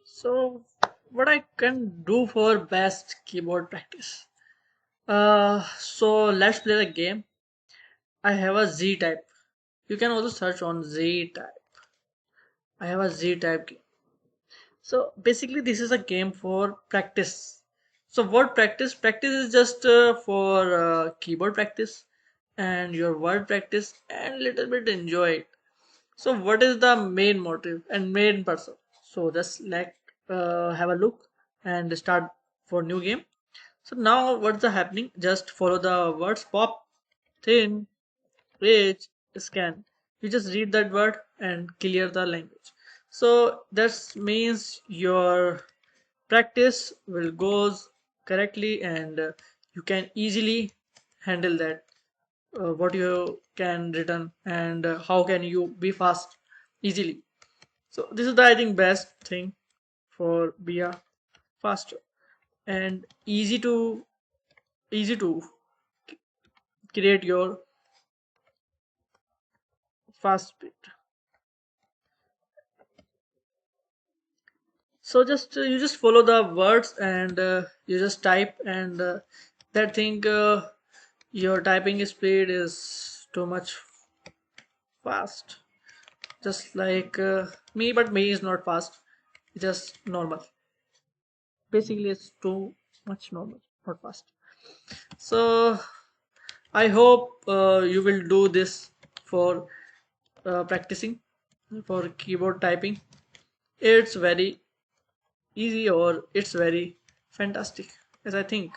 So, what I can do for best keyboard practice? So let's play the game. I have a Z type. You can also search on Z type. I have a Z type game. So basically, this is a game for practice. So what practice? Practice is just for keyboard practice and your word practice and little bit enjoy it. So what is the main motive and main person? So just like have a look and start for new game. So now what's the happening? Just follow the words pop, thin, rich, scan. You just read that word and clear the language. So that means your practice will goes correctly and you can easily handle that what you can return and how can you be fast easily. So this is the I think best thing for be a faster and easy to create your fast speed. So just you just follow the words and you just type and that thing your typing speed is too much fast. Just like me, but me is not fast. It's just normal. Basically, it's too much normal, not fast. So I hope you will do this for practicing for keyboard typing. It's very easy or it's very fantastic as I think.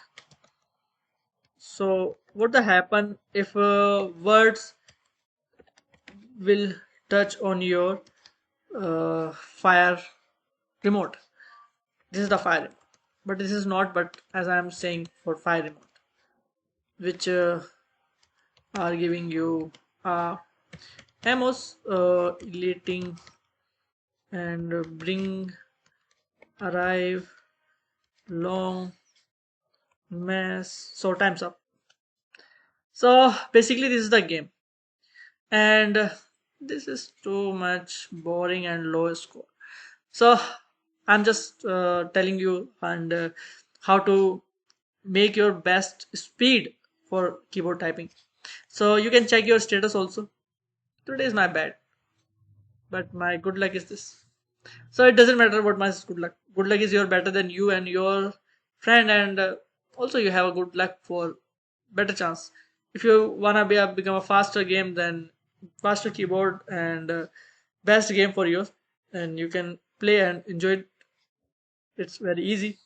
So what the happen if words will touch on your fire remote? This is the fire remote, but this is not. But as I am saying for fire remote, which are giving you Amos elating and bring arrive long mess. So time's up. So basically, this is the game, and this is too much boring and low score. So I'm just telling you and how to make your best speed for keyboard typing. So you can check your status also. Today is my bad, but my good luck is this. So it doesn't matter what my good luck. Good luck is you're better than you and your friend, and also you have a good luck for better chance. If you wanna become a faster game, then faster keyboard and best game for you, and you can play and enjoy it. It's very easy.